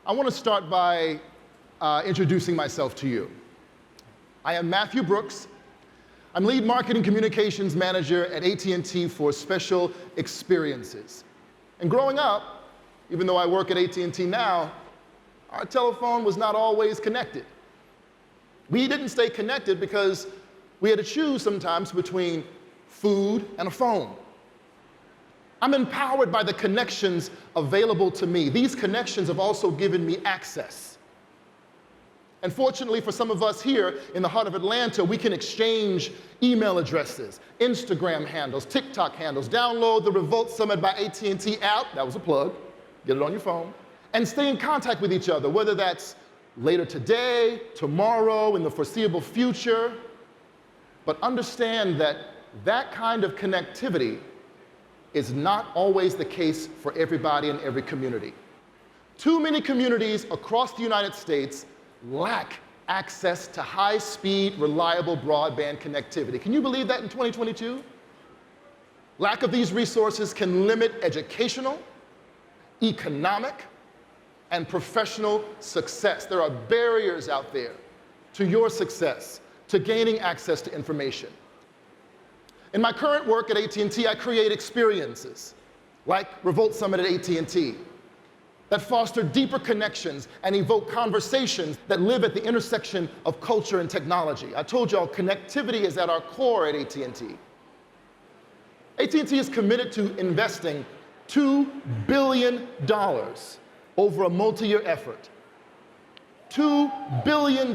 I want to start by introducing myself to you. I am Matthew Brooks. I'm lead marketing communications manager at AT&T for special experiences. And growing up, even though I work at AT&T now, our telephone was not always connected. We didn't stay connected because we had to choose sometimes between food and a phone. I'm empowered by the connections available to me. These connections have also given me access. And fortunately for some of us here in the heart of Atlanta, we can exchange email addresses, Instagram handles, TikTok handles, download the REVOLT Summit by AT&T app, that was a plug, get it on your phone, and stay in contact with each other, whether that's later today, tomorrow, in the foreseeable future. But understand that that kind of connectivity is not always the case for everybody in every community. Too many communities across the United States lack access to high-speed, reliable broadband connectivity. Can you believe that in 2022? Lack of these resources can limit educational, economic, and professional success. There are barriers out there to your success, to gaining access to information. In my current work at AT&T, I create experiences like REVOLT Summit at AT&T that foster deeper connections and evoke conversations that live at the intersection of culture and technology. I told y'all connectivity is at our core at AT&T. AT&T is committed to investing $2 billion over a multi-year effort. $2 billion.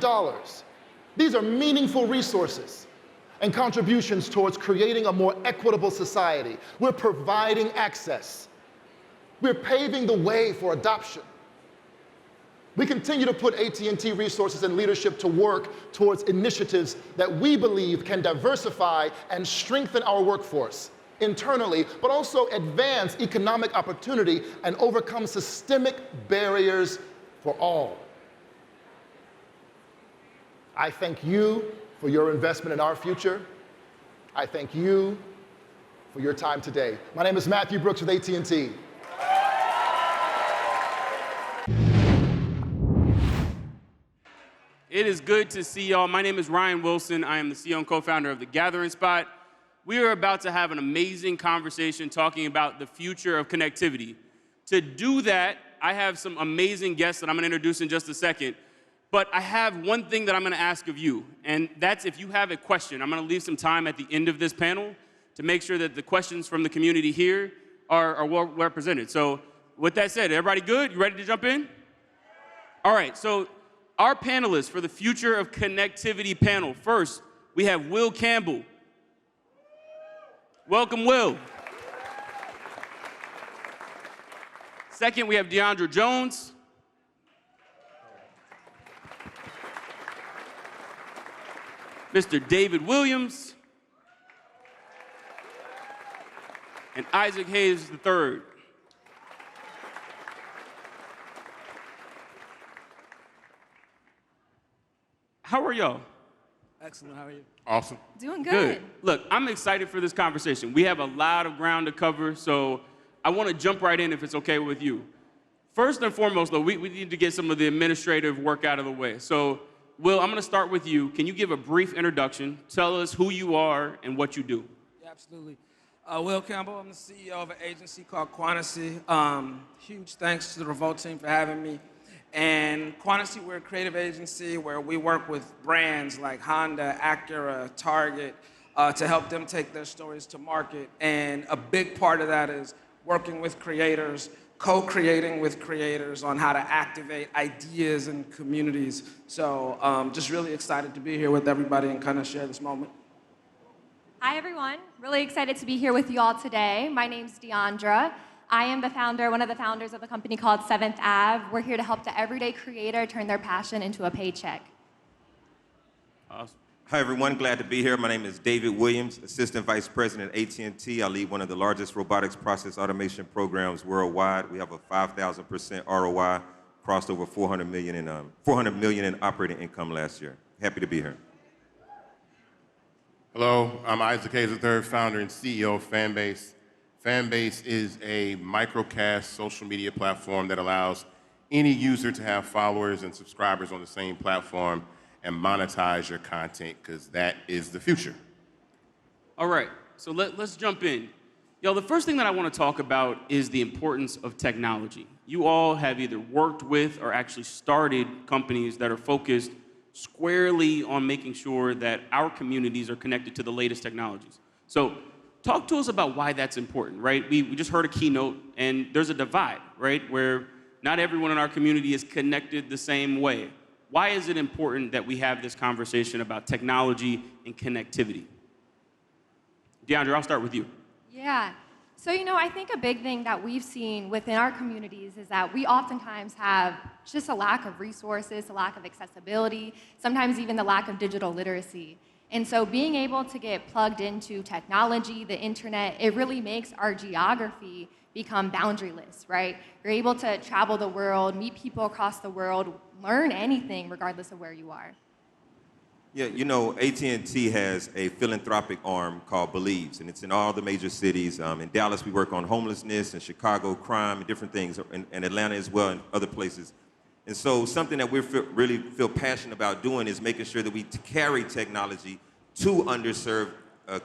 These are meaningful resources and contributions towards creating a more equitable society. We're providing access. We're paving the way for adoption. We continue to put AT&T resources and leadership to work towards initiatives that we believe can diversify and strengthen our workforce internally, but also advance economic opportunity and overcome systemic barriers for all. I thank you for your investment in our future. I thank you for your time today. My name is Matthew Brooks with AT&T. It is good to see y'all. My name is Ryan Wilson. I am the CEO and co-founder of The Gathering Spot. We are about to have an amazing conversation talking about the future of connectivity. To do that, I have some amazing guests that I'm going to introduce in just a second. But I have one thing that I'm going to ask of you, and that's if you have a question. I'm going to leave some time at the end of this panel to make sure that the questions from the community here are well represented. So with that said, everybody good? You ready to jump in? All right, so our panelists for the Future of Connectivity panel. First, we have Will Campbell. Welcome, Will. Second, we have Deandra Jones. Mr. David Williams. And Isaac Hayes III. How are y'all? Excellent, how are you? Awesome. Doing good. Good. Look, I'm excited for this conversation. We have a lot of ground to cover, so I want to jump right in if it's okay with you. First and foremost, though, we need to get some of the administrative work out of the way. So, Will, I'm going to start with you. Can you give a brief introduction? Tell us who you are and what you do. Yeah, absolutely. Will Campbell, I'm the CEO of an agency called Quantasy. Huge thanks to the REVOLT team for having me. And Quantasy, we're a creative agency where we work with brands like Honda, Acura, Target, to help them take their stories to market. And a big part of that is working with creators, co-creating with creators on how to activate ideas in communities. So just really excited to be here with everybody and kind of share this moment. Hi, everyone. Really excited to be here with you all today. My name's Deandra. I am one of the founders of a company called 7th Ave. We're here to help the everyday creator turn their passion into a paycheck. Awesome. Hi, everyone. Glad to be here. My name is David Williams, Assistant Vice President at AT&T. I lead one of the largest robotics process automation programs worldwide. We have a 5,000% ROI, crossed over 400 million in operating income last year. Happy to be here. Hello, I'm Isaac Hayes III, founder and CEO of Fanbase. Fanbase is a microcast social media platform that allows any user to have followers and subscribers on the same platform and monetize your content, because that is the future. All right, so let's jump in. Yo, the first thing that I want to talk about is the importance of technology. You all have either worked with or actually started companies that are focused squarely on making sure that our communities are connected to the latest technologies. So talk to us about why that's important, right? We just heard a keynote, and there's a divide, right? Where not everyone in our community is connected the same way. Why is it important that we have this conversation about technology and connectivity? DeAndre, I'll start with you. Yeah. So, I think a big thing that we've seen within our communities is that we oftentimes have just a lack of resources, a lack of accessibility, sometimes even the lack of digital literacy. And so being able to get plugged into technology, the internet, it really makes our geography become boundaryless, right? You're able to travel the world, meet people across the world, learn anything regardless of where you are. Yeah, AT&T has a philanthropic arm called Believes, and it's in all the major cities. In Dallas, we work on homelessness, and Chicago, crime, and different things, and Atlanta as well, and other places. And so something that we really feel passionate about doing is making sure that we carry technology to underserved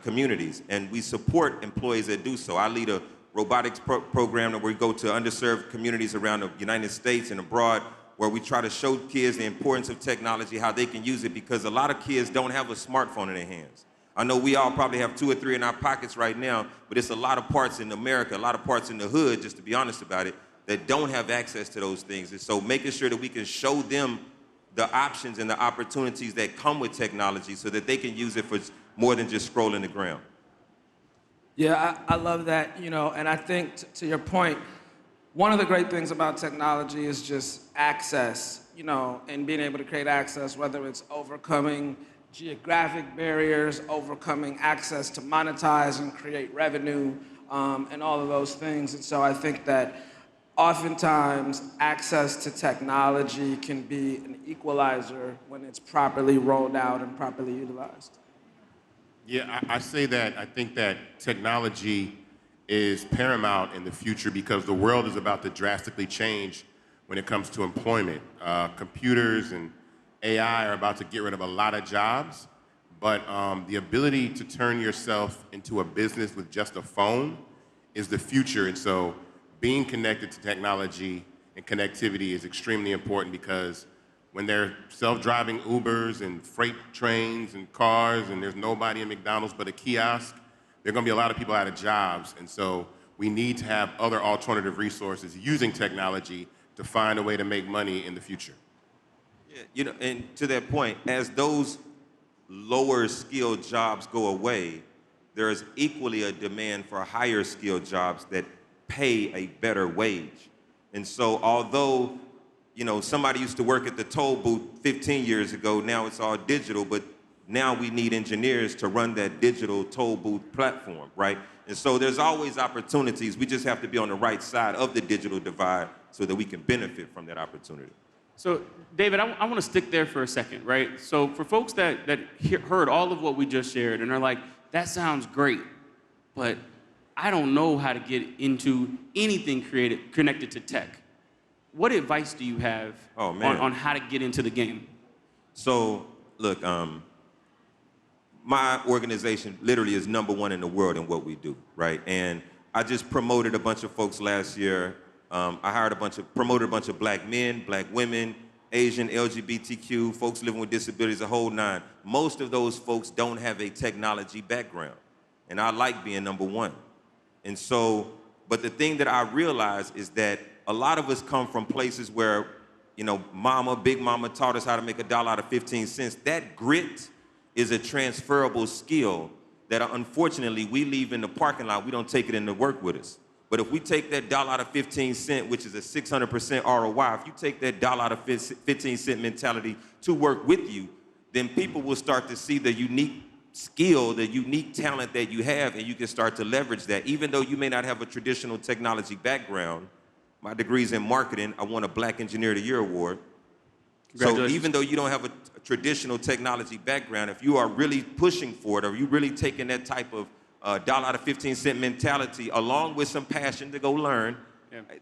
communities, and we support employees that do so. I lead a robotics program where we go to underserved communities around the United States and abroad, where we try to show kids the importance of technology, how they can use it, because a lot of kids don't have a smartphone in their hands. I know we all probably have 2 or 3 in our pockets right now, but it's a lot of parts in America, a lot of parts in the hood, just to be honest about it, that don't have access to those things. And so making sure that we can show them the options and the opportunities that come with technology so that they can use it for more than just scrolling the ground. Yeah, I love that, and I think to your point, one of the great things about technology is just access, and being able to create access, whether it's overcoming geographic barriers, overcoming access to monetize and create revenue, and all of those things. And so I think that oftentimes access to technology can be an equalizer when it's properly rolled out and properly utilized. Yeah, I say that. I think that technology is paramount in the future because the world is about to drastically change when it comes to employment. Computers and AI are about to get rid of a lot of jobs, but the ability to turn yourself into a business with just a phone is the future. And so being connected to technology and connectivity is extremely important, because when they're self-driving Ubers and freight trains and cars and there's nobody in McDonald's but a kiosk, there are going to be a lot of people out of jobs. And so we need to have other alternative resources using technology to find a way to make money in the future. Yeah, and to that point, as those lower skilled jobs go away, there is equally a demand for higher skilled jobs that pay a better wage. And so although, somebody used to work at the toll booth 15 years ago, now it's all digital, but now we need engineers to run that digital toll booth platform, right? And so there's always opportunities. We just have to be on the right side of the digital divide so that we can benefit from that opportunity. So, David, I want to stick there for a second, right? So for folks that heard all of what we just shared and are like, that sounds great, but I don't know how to get into anything connected to tech. What advice do you have on how to get into the game? So, look, my organization literally is #1 in the world in what we do, right? And I just promoted a bunch of folks last year. I promoted a bunch of black men, black women, Asian, LGBTQ, folks living with disabilities, a whole nine. Most of those folks don't have a technology background. And I like being #1. And so, but the thing that I realize is that a lot of us come from places where, Big Mama taught us how to make $1 out of 15 cents. That grit is a transferable skill that unfortunately we leave in the parking lot. We don't take it into work with us. But if we take that $1 out of 15 cents, which is a 600% ROI, if you take that $1 out of 15 cent mentality to work with you, then people will start to see the unique skill, the unique talent that you have, and you can start to leverage that. Even though you may not have a traditional technology background, my degree's in marketing, I won a Black Engineer of the Year award. So even though you don't have a traditional technology background, if you are really pushing for it, or you really taking that type of $1 out of 15 cent mentality along with some passion to go learn,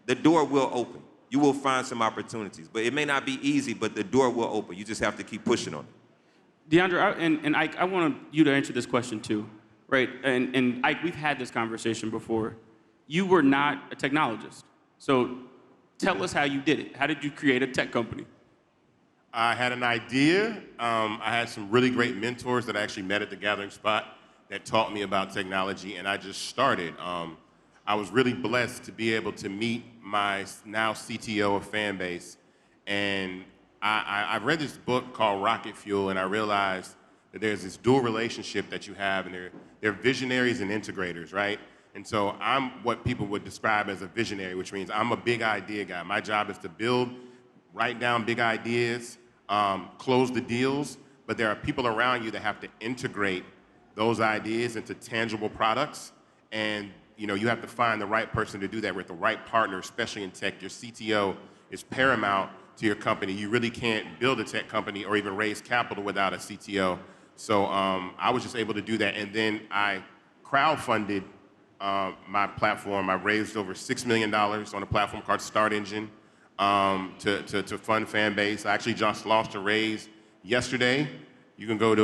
the door will open. you will find some opportunities. But it may not be easy, but the door will open. You just have to keep pushing on it. DeAndre, and Ike, I want you to answer this question too, right? And Ike, we've had this conversation before. You were not a technologist. So tell us how you did it. How did you create a tech company? I had an idea. I had some really great mentors that I actually met at the Gathering Spot that taught me about technology, and I just started. I was really blessed to be able to meet my now CTO of Fanbase, and I read this book called Rocket Fuel, and I realized that there's this dual relationship that you have, and they're visionaries and integrators, right? And so I'm what people would describe as a visionary, which means I'm a big idea guy. My job is to build, write down big ideas, close the deals, but there are people around you that have to integrate those ideas into tangible products, and you have to find the right person to do that with the right partner, especially in tech. Your CTO is paramount to your company. You really can't build a tech company or even raise capital without a CTO. So I was just able to do that, and then I crowdfunded my platform. I raised over $6 million on a platform called Start Engine to fund Fanbase. I actually just launched a raise yesterday. You can go to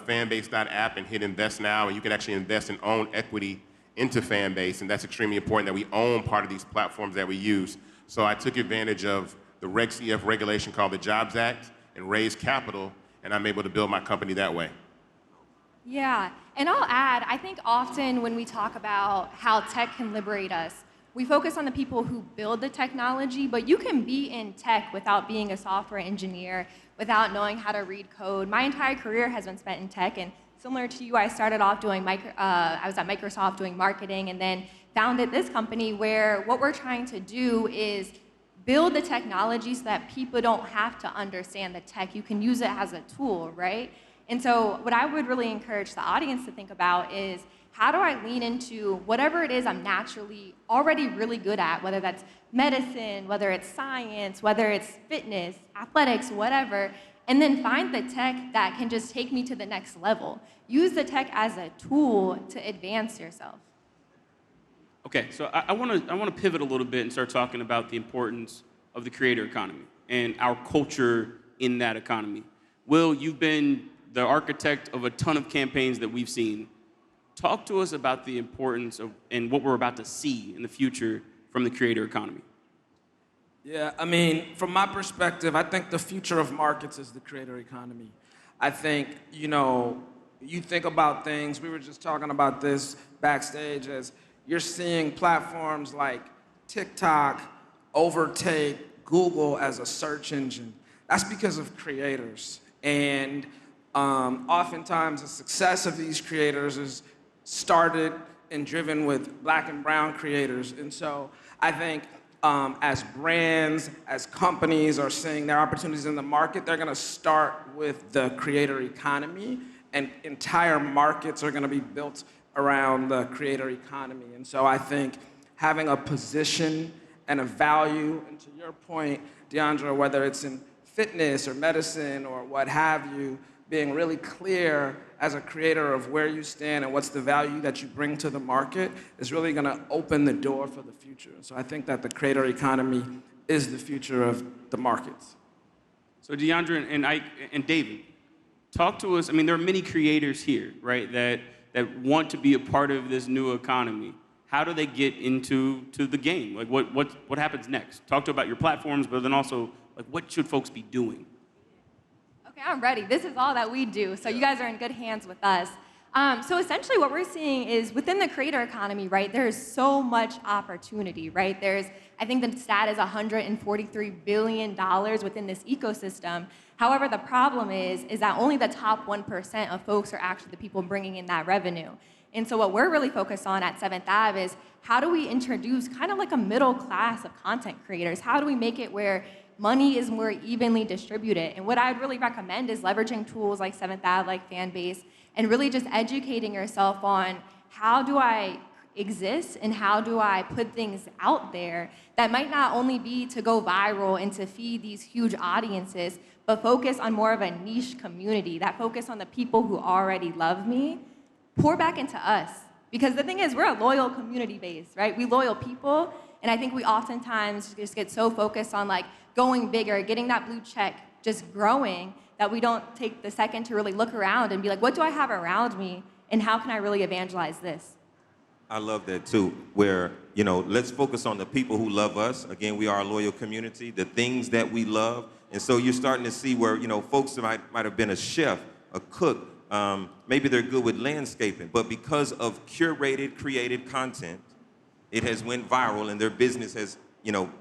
fanbase.app and hit invest now, and you can actually invest and own equity into Fanbase, and that's extremely important that we own part of these platforms that we use. So I took advantage of the Reg CF regulation called the Jobs Act and raised capital, and I'm able to build my company that way. Yeah, and I'll add, I think often when we talk about how tech can liberate us, we focus on the people who build the technology, but you can be in tech without being a software engineer, without knowing how to read code. My entire career has been spent in tech, and similar to you, I started off doing, I was at Microsoft doing marketing, and then founded this company where what we're trying to do is build the technology so that people don't have to understand the tech. You can use it as a tool, right? And so what I would really encourage the audience to think about is, how do I lean into whatever it is I'm naturally already really good at, whether that's medicine, whether it's science, whether it's fitness, athletics, whatever, and then find the tech that can just take me to the next level. Use the tech as a tool to advance yourself. Okay, so I want to pivot a little bit and start talking about the importance of the creator economy and our culture in that economy. Will, you've been the architect of a ton of campaigns that we've seen. Talk to us about the importance of and what we're about to see in the future from the creator economy. Yeah, I mean, from my perspective, I think the future of markets is the creator economy. I think, you think about things, we were just talking about this backstage, as you're seeing platforms like TikTok overtake Google as a search engine. That's because of creators. And oftentimes the success of these creators is started and driven with Black and brown creators. And so I think as brands, as companies are seeing their opportunities in the market, they're gonna start with the creator economy, and entire markets are gonna be built around the creator economy. And so I think having a position and a value, and to your point, DeAndre, whether it's in fitness or medicine or what have you, being really clear as a creator of where you stand and what's the value that you bring to the market is really gonna open the door for the future. So I think that the creator economy is the future of the markets. So DeAndre and Ike and David, talk to us. I mean, there are many creators here, right, that want to be a part of this new economy. How do they get into the game? Like, what happens next? Talk to about your platforms, but then also, like, what should folks be doing? Okay, I'm ready. This is all that we do, so you guys are in good hands with us. So essentially what we're seeing is within the creator economy, right, there's so much opportunity, right? I think the stat is $143 billion within this ecosystem. However, the problem is that only the top 1% of folks are actually the people bringing in that revenue. And so what we're really focused on at 7th Ave is, how do we introduce kind of like a middle class of content creators? How do we make it where money is more evenly distributed? And what I'd really recommend is leveraging tools like 7th Ave, like Fanbase, and really just educating yourself on, how do I exist and how do I put things out there that might not only be to go viral and to feed these huge audiences, but focus on more of a niche community, that focus on the people who already love me, pour back into us. Because the thing is, we're a loyal community base, right? We loyal people, And I think we oftentimes just get so focused on like going bigger, getting that blue check, just growing, that we don't take the second to really look around and be like, what do I have around me, and how can I really evangelize this? I love that too, where, let's focus on the people who love us. Again, we are a loyal community, the things that we love. And so you're starting to see where, folks might have been a chef, a cook, maybe they're good with landscaping, but because of curated, created content, it has went viral and their business has,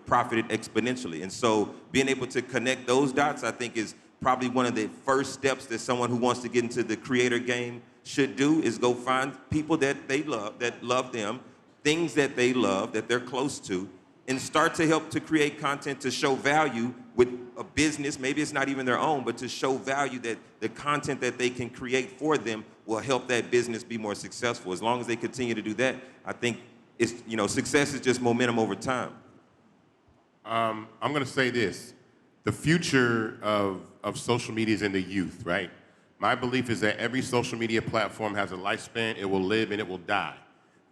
profited exponentially. And so being able to connect those dots, I think, is probably one of the first steps that someone who wants to get into the creator game should do, is go find people that they love, that love them, things that they love, that they're close to, and start to help to create content to show value with a business. Maybe it's not even their own, but to show value that the content that they can create for them will help that business be more successful. As long as they continue to do that, I think it's, success is just momentum over time. I'm going to say this. The future of social media is in the youth, right? My belief is that every social media platform has a lifespan. It will live and it will die.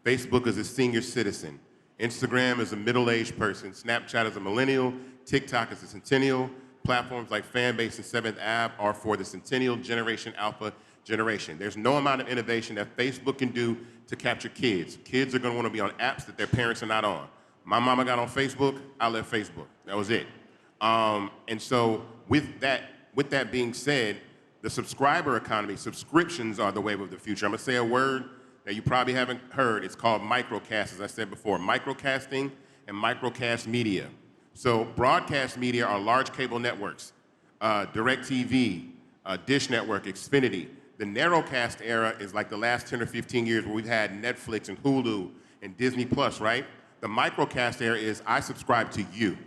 Facebook is a senior citizen. Instagram is a middle-aged person. Snapchat is a millennial. TikTok is a centennial. Platforms like Fanbase and 7th Ave are for the centennial generation, alpha generation. There's no amount of innovation that Facebook can do to capture kids. Kids are going to want to be on apps that their parents are not on. My mama got on Facebook, I left Facebook. That was it. And so with that being said, the subscriber economy, subscriptions are the wave of the future. I'm going to say a word that you probably haven't heard. It's called microcast, as I said before. Microcasting and microcast media. So broadcast media are large cable networks, DirecTV, Dish Network, Xfinity. The narrowcast era is like the last 10 or 15 years where we've had Netflix and Hulu and Disney Plus, right? The microcast era is I subscribe to you.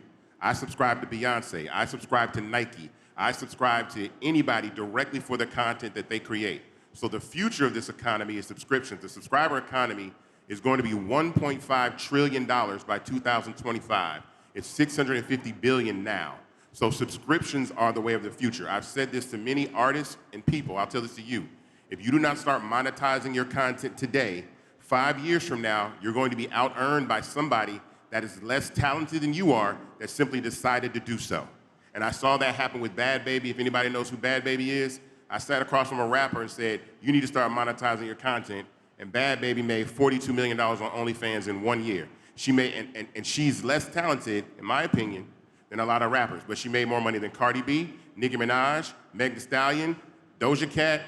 I subscribe to Beyonce. I subscribe to Nike. I subscribe to anybody directly for the content that they create. So the future of this economy is subscriptions. The subscriber economy is going to be $1.5 trillion by 2025. It's $650 billion now. So subscriptions are the way of the future. I've said this to many artists and people. I'll tell this to you. If you do not start monetizing your content today, 5 years from now, you're going to be out-earned by somebody that is less talented than you are that simply decided to do so. And I saw that happen with Bad Baby. If anybody knows who Bad Baby is, I sat across from a rapper and said, you need to start monetizing your content. And Bad Baby made $42 million on OnlyFans in 1 year. She made, and she's less talented, in my opinion, than a lot of rappers, but she made more money than Cardi B, Nicki Minaj, Meg Thee Stallion, Doja Cat,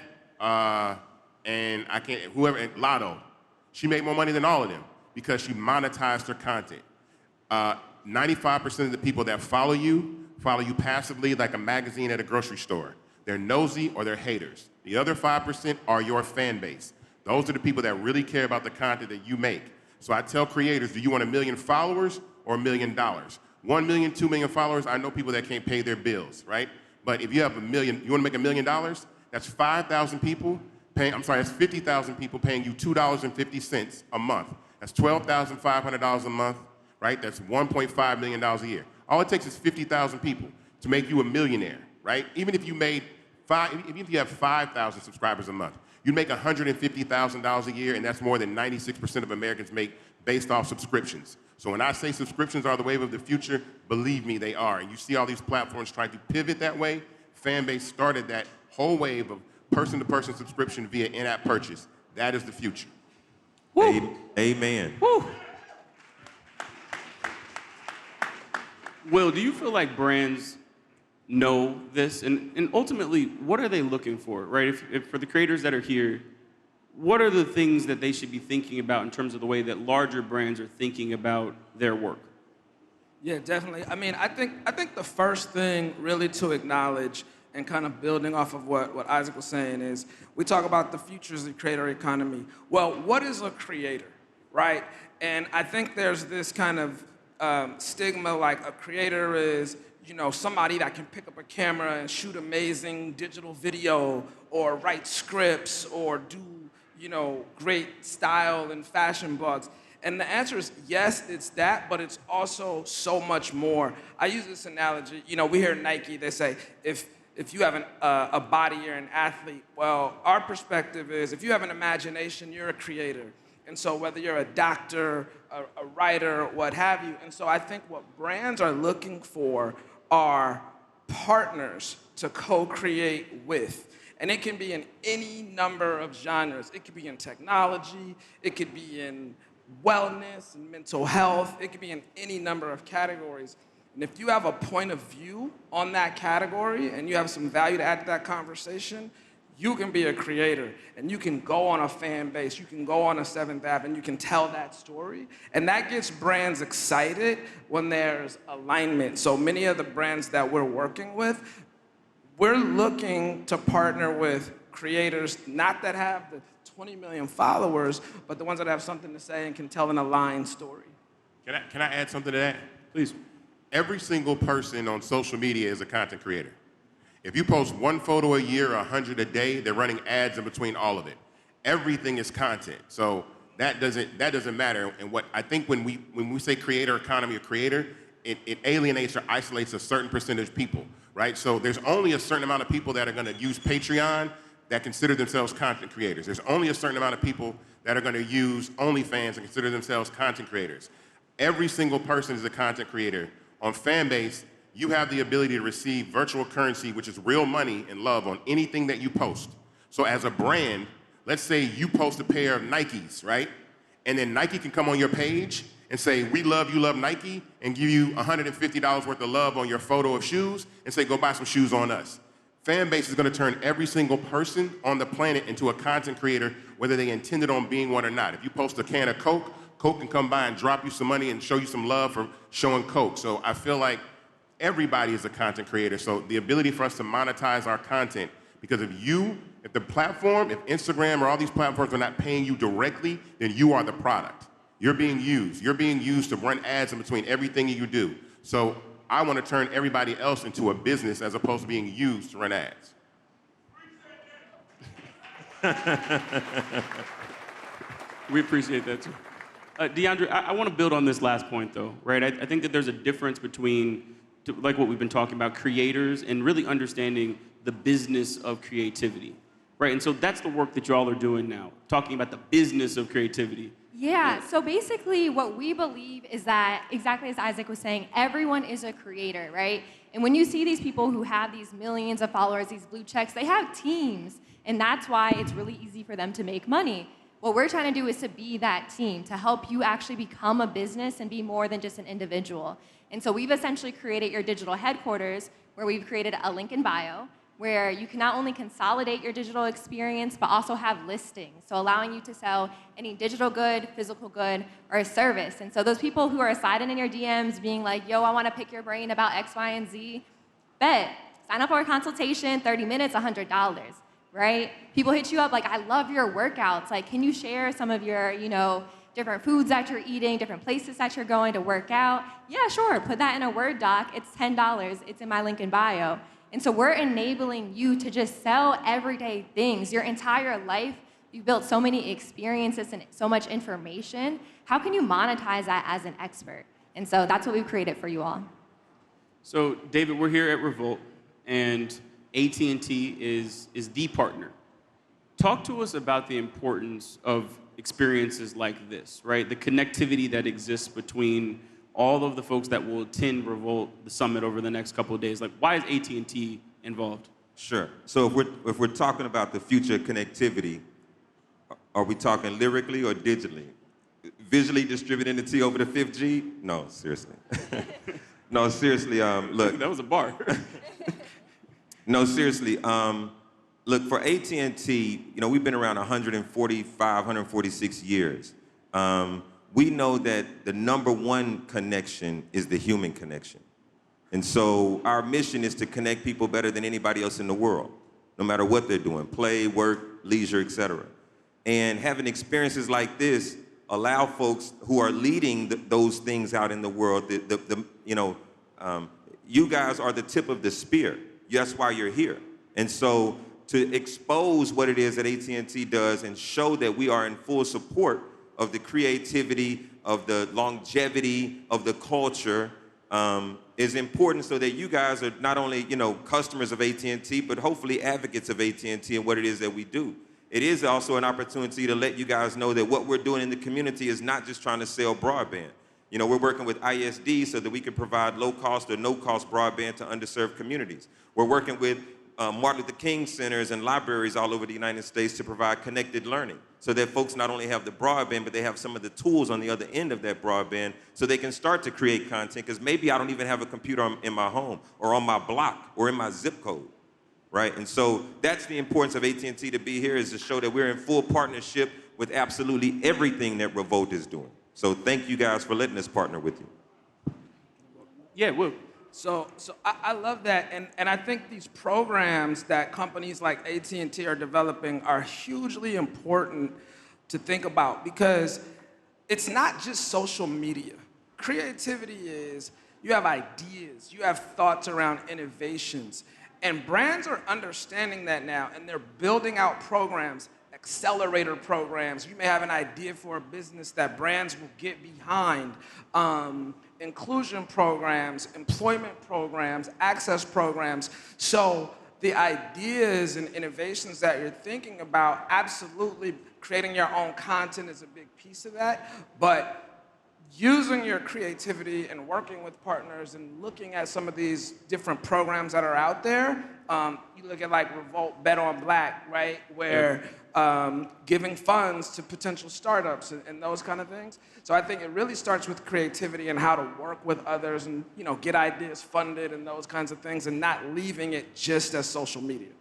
and and Lotto. She made more money than all of them because she monetized her content. 95% of the people that follow you passively like a magazine at a grocery store. They're nosy or they're haters. The other 5% are your fan base. Those are the people that really care about the content that you make. So I tell creators, do you want 1 million followers or $1 million? 1 million, 2 million followers, I know people that can't pay their bills, right? But if you have 1 million, you want to make $1 million? That's 5,000 people paying, that's 50,000 people paying you $2.50 a month. That's $12,500 a month, right? That's $1.5 million a year. All it takes is 50,000 people to make you a millionaire, right? Even if you have 5,000 subscribers a month, you'd make $150,000 a year, and that's more than 96% of Americans make based off subscriptions. So when I say subscriptions are the wave of the future, believe me, they are. And you see all these platforms trying to pivot that way. Fanbase started that whole wave of person-to-person subscription via in-app purchase. That is the future. Woo. Amen. Woo. Will, do you feel like brands know this? And ultimately, what are they looking for, right? If for the creators that are here, what are the things that they should be thinking about in terms of the way that larger brands are thinking about their work? Yeah, definitely. I mean, I think the first thing really to acknowledge, and kind of building off of what Isaac was saying, is we talk about the futures of the creator economy. Well, what is a creator, right? And I think there's this kind of stigma, like a creator is, somebody that can pick up a camera and shoot amazing digital video or write scripts or do, great style and fashion blogs. And the answer is yes, it's that, but it's also so much more. I use this analogy. We hear Nike, they say, if you have a body, you're an athlete. Well, our perspective is if you have an imagination, you're a creator. And so whether you're a doctor, a writer, what have you. And so I think what brands are looking for are partners to co-create with. And it can be in any number of genres. It could be in technology, it could be in wellness and mental health, it could be in any number of categories. And if you have a point of view on that category and you have some value to add to that conversation, you can be a creator and you can go on a fan base, you can go on a 7th Ave and you can tell that story. And that gets brands excited when there's alignment. So many of the brands that we're working with, we're looking to partner with creators, not that have the 20 million followers, but the ones that have something to say and can tell an aligned story. Can I add something to that? Please. Every single person on social media is a content creator. If you post 1 photo a year or 100 a day, they're running ads in between all of it. Everything is content. So that doesn't matter. And what I think when we say creator economy or creator, it alienates or isolates a certain percentage of people, right? So there's only a certain amount of people that are going to use Patreon that consider themselves content creators. There's only a certain amount of people that are going to use OnlyFans and consider themselves content creators. Every single person is a content creator. On Fanbase, you have the ability to receive virtual currency, which is real money and love on anything that you post. So as a brand, let's say you post a pair of Nikes, right? And then Nike can come on your page and say, we love you, love Nike, and give you $150 worth of love on your photo of shoes and say, go buy some shoes on us. Fanbase is going to turn every single person on the planet into a content creator, whether they intended on being one or not. If you post a can of Coke, Coke can come by and drop you some money and show you some love for showing Coke. So I feel like everybody is a content creator. So the ability for us to monetize our content, because if the platform, if Instagram or all these platforms are not paying you directly, then you are the product. You're being used. You're being used to run ads in between everything you do. So I want to turn everybody else into a business as opposed to being used to run ads. We appreciate that too. DeAndre, I want to build on this last point though, right? I think that there's a difference between, like what we've been talking about, creators and really understanding the business of creativity, right? And so that's the work that y'all are doing now, talking about the business of creativity. Yeah, so basically what we believe is that, exactly as Isaac was saying, everyone is a creator, right? And when you see these people who have these millions of followers, these blue checks, they have teams, and that's why it's really easy for them to make money. What we're trying to do is to be that team, to help you actually become a business and be more than just an individual. And so we've essentially created your digital headquarters, where we've created a link in bio, where you can not only consolidate your digital experience, but also have listings, so allowing you to sell any digital good, physical good, or a service. And so those people who are sliding in your DMs being like, yo, I want to pick your brain about X, Y, and Z, bet, sign up for a consultation, 30 minutes, $100, right? People hit you up like, I love your workouts. Like, can you share some of your, different foods that you're eating, different places that you're going to work out? Yeah, sure, put that in a Word doc. It's $10. It's in my link in bio. And so we're enabling you to just sell everyday things. Your entire life, you've built so many experiences and so much information. How can you monetize that as an expert? And so that's what we've created for you all. So David, we're here at Revolt, and AT&T is the partner. Talk to us about the importance of experiences like this, right? The connectivity that exists between all of the folks that will attend Revolt, the summit over the next couple of days. Like, why is AT&T involved? Sure. So if we're talking about the future of connectivity, are we talking lyrically or digitally? Visually distributing the T over the 5th G? No, seriously. No, seriously, look. That was a bar. No, seriously, look, for AT&T, we've been around 145, 146 years. We know that the #1 connection is the human connection. And so our mission is to connect people better than anybody else in the world, no matter what they're doing, play, work, leisure, et cetera. And having experiences like this allow folks who are leading those things out in the world, you guys are the tip of the spear. That's why you're here. And so to expose what it is that AT&T does and show that we are in full support of the creativity, of the longevity, of the culture, is important so that you guys are not only, customers of AT&T, but hopefully advocates of AT&T and what it is that we do. it is also an opportunity to let you guys know that what we're doing in the community is not just trying to sell broadband. You know, we're working with ISD so that we can provide low-cost or no-cost broadband to underserved communities. We're working with Martin Luther King centers and libraries all over the United States to provide connected learning so that folks not only have the broadband, but they have some of the tools on the other end of that broadband so they can start to create content, because maybe I don't even have a computer in my home or on my block or in my zip code, right? And so that's the importance of AT&T to be here, is to show that we're in full partnership with absolutely everything that Revolt is doing. So thank you guys for letting us partner with you. Yeah, well, So I love that, and I think these programs that companies like AT&T are developing are hugely important to think about, because it's not just social media. Creativity is, you have ideas, you have thoughts around innovations, and brands are understanding that now, and they're building out programs, accelerator programs. You may have an idea for a business that brands will get behind. Inclusion programs, employment programs, access programs. So the ideas and innovations that you're thinking about, absolutely creating your own content is a big piece of that, but using your creativity and working with partners and looking at some of these different programs that are out there. You look at like Revolt, Bet on Black, right? Where giving funds to potential startups and those kind of things. So I think it really starts with creativity and how to work with others and, you know, get ideas funded and those kinds of things, and not leaving it just as social media.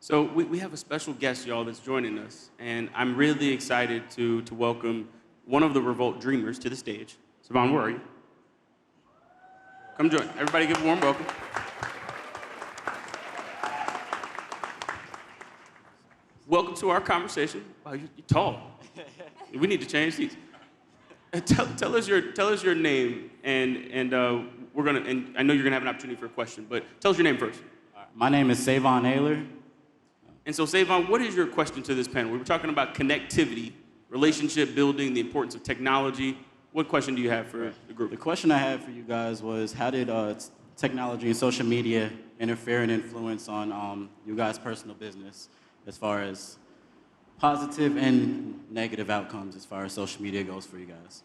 so we have a special guest, y'all, that's joining us, and I'm really excited to welcome one of the Revolt dreamers to the stage. Savon, where are you? Come join. Everybody give a warm welcome. Welcome to our conversation. Wow, you're tall. We need to change seats. Tell us your name, and we're gonna. And I know you're gonna have an opportunity for a question, but tell us your name first. My name is Savon Ayler. And so, Savon, what is your question to this panel? We were talking about connectivity, relationship building, the importance of technology. What question do you have for the group? The question I had for you guys was, how did technology and social media interfere and influence on you guys' personal business, as far as positive and negative outcomes as far as social media goes for you guys?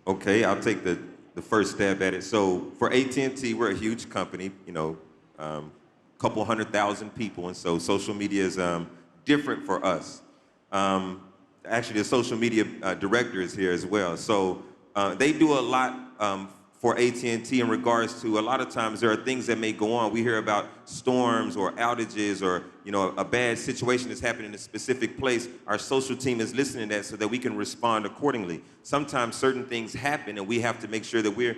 Okay, I'll take the first stab at it. So for AT&T, we're a huge company, you know, couple 100,000 people, and so social media is different for us. Actually, the social media director is here as well. So they do a lot for AT&T in regards to, a lot of times there are things that may go on. We hear about storms or outages or, you know, a bad situation that's happening in a specific place. Our social team is listening to that so that we can respond accordingly. Sometimes certain things happen and we have to make sure that we're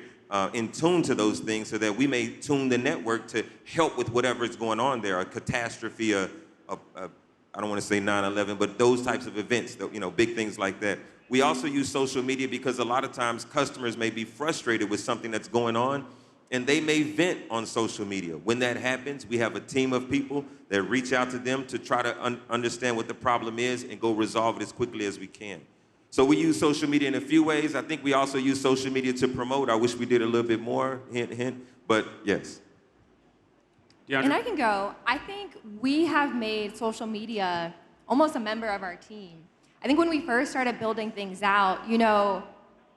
in tune to those things so that we may tune the network to help with whatever is going on there, a catastrophe, I don't want to say 9/11, but those types of events, you know, big things like that. We also use social media because a lot of times customers may be frustrated with something that's going on, and they may vent on social media. When that happens, we have a team of people that reach out to them to try to understand what the problem is and go resolve it as quickly as we can. So we use social media in a few ways. I think we also use social media to promote. I wish we did a little bit more, hint, hint, but yes. And I can go. I think we have made social media almost a member of our team. I think when we first started building things out, you know,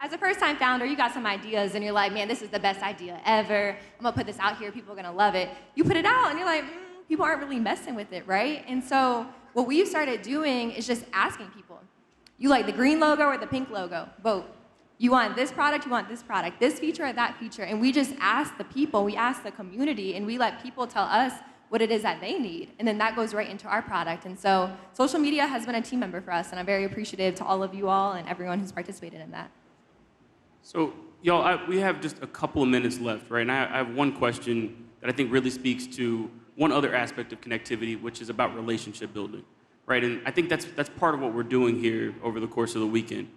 as a first-time founder, you got some ideas and you're like, man, this is the best idea ever. I'm gonna put this out here, people are gonna love it. You put it out and you're like, people aren't really messing with it, right? And so what we've started doing is just asking people, you like the green logo or the pink logo? Vote. You want this product, you want this product, this feature or that feature. And we just ask the people, we ask the community, and we let people tell us what it is that they need. And then that goes right into our product. And so social media has been a team member for us, and I'm very appreciative to all of you all and everyone who's participated in that. So, y'all, we have just a couple of minutes left, right? And I have one question that I think really speaks to one other aspect of connectivity, which is about relationship building, right? And I think that's part of what we're doing here over the course of the weekend.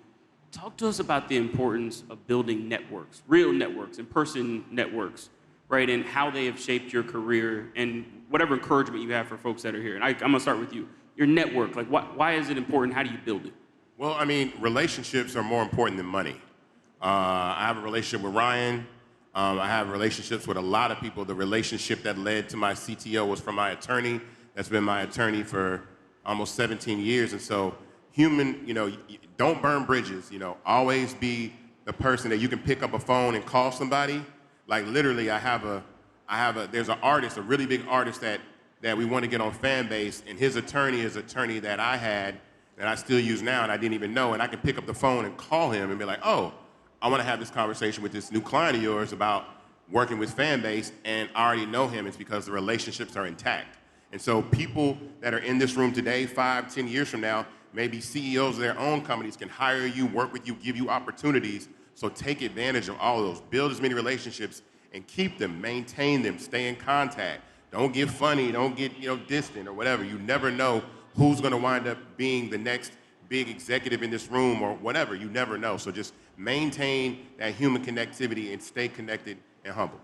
Talk to us about the importance of building networks, real networks, in-person networks, right? And how they have shaped your career and whatever encouragement you have for folks that are here. And I'm gonna start with you. Your network, like why is it important? How do you build it? Well, I mean, relationships are more important than money. I have a relationship with Ryan. I have relationships with a lot of people. The relationship that led to my CTO was from my attorney. that's been my attorney for almost 17 years. And so don't burn bridges, always be the person that you can pick up a phone and call somebody. Like literally, there's an artist, a really big artist that we want to get on fan base, and his attorney is an attorney that I had, that I still use now, and I didn't even know, and I can pick up the phone and call him and be like, oh, I want to have this conversation with this new client of yours about working with fan base, and I already know him. It's because the relationships are intact. And so people that are in this room today, 5, 10 years from now, maybe CEOs of their own companies can hire you, work with you, give you opportunities. So take advantage of all of those. Build as many relationships and keep them, maintain them, stay in contact. Don't get funny, don't get distant or whatever. You never know who's gonna wind up being the next big executive in this room or whatever. You never know. So just maintain that human connectivity and stay connected and humble.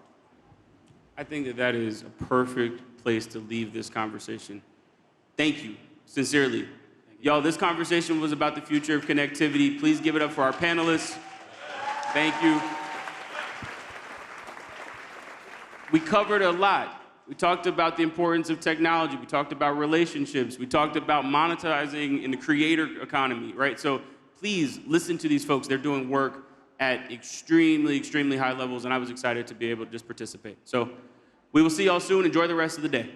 I think that is a perfect place to leave this conversation. Thank you, sincerely. Y'all, this conversation was about the future of connectivity. Please give it up for our panelists. Thank you. We covered a lot. We talked about the importance of technology. We talked about relationships. We talked about monetizing in the creator economy, right? So please listen to these folks. They're doing work at extremely, extremely high levels, and I was excited to be able to just participate. So we will see y'all soon. Enjoy the rest of the day.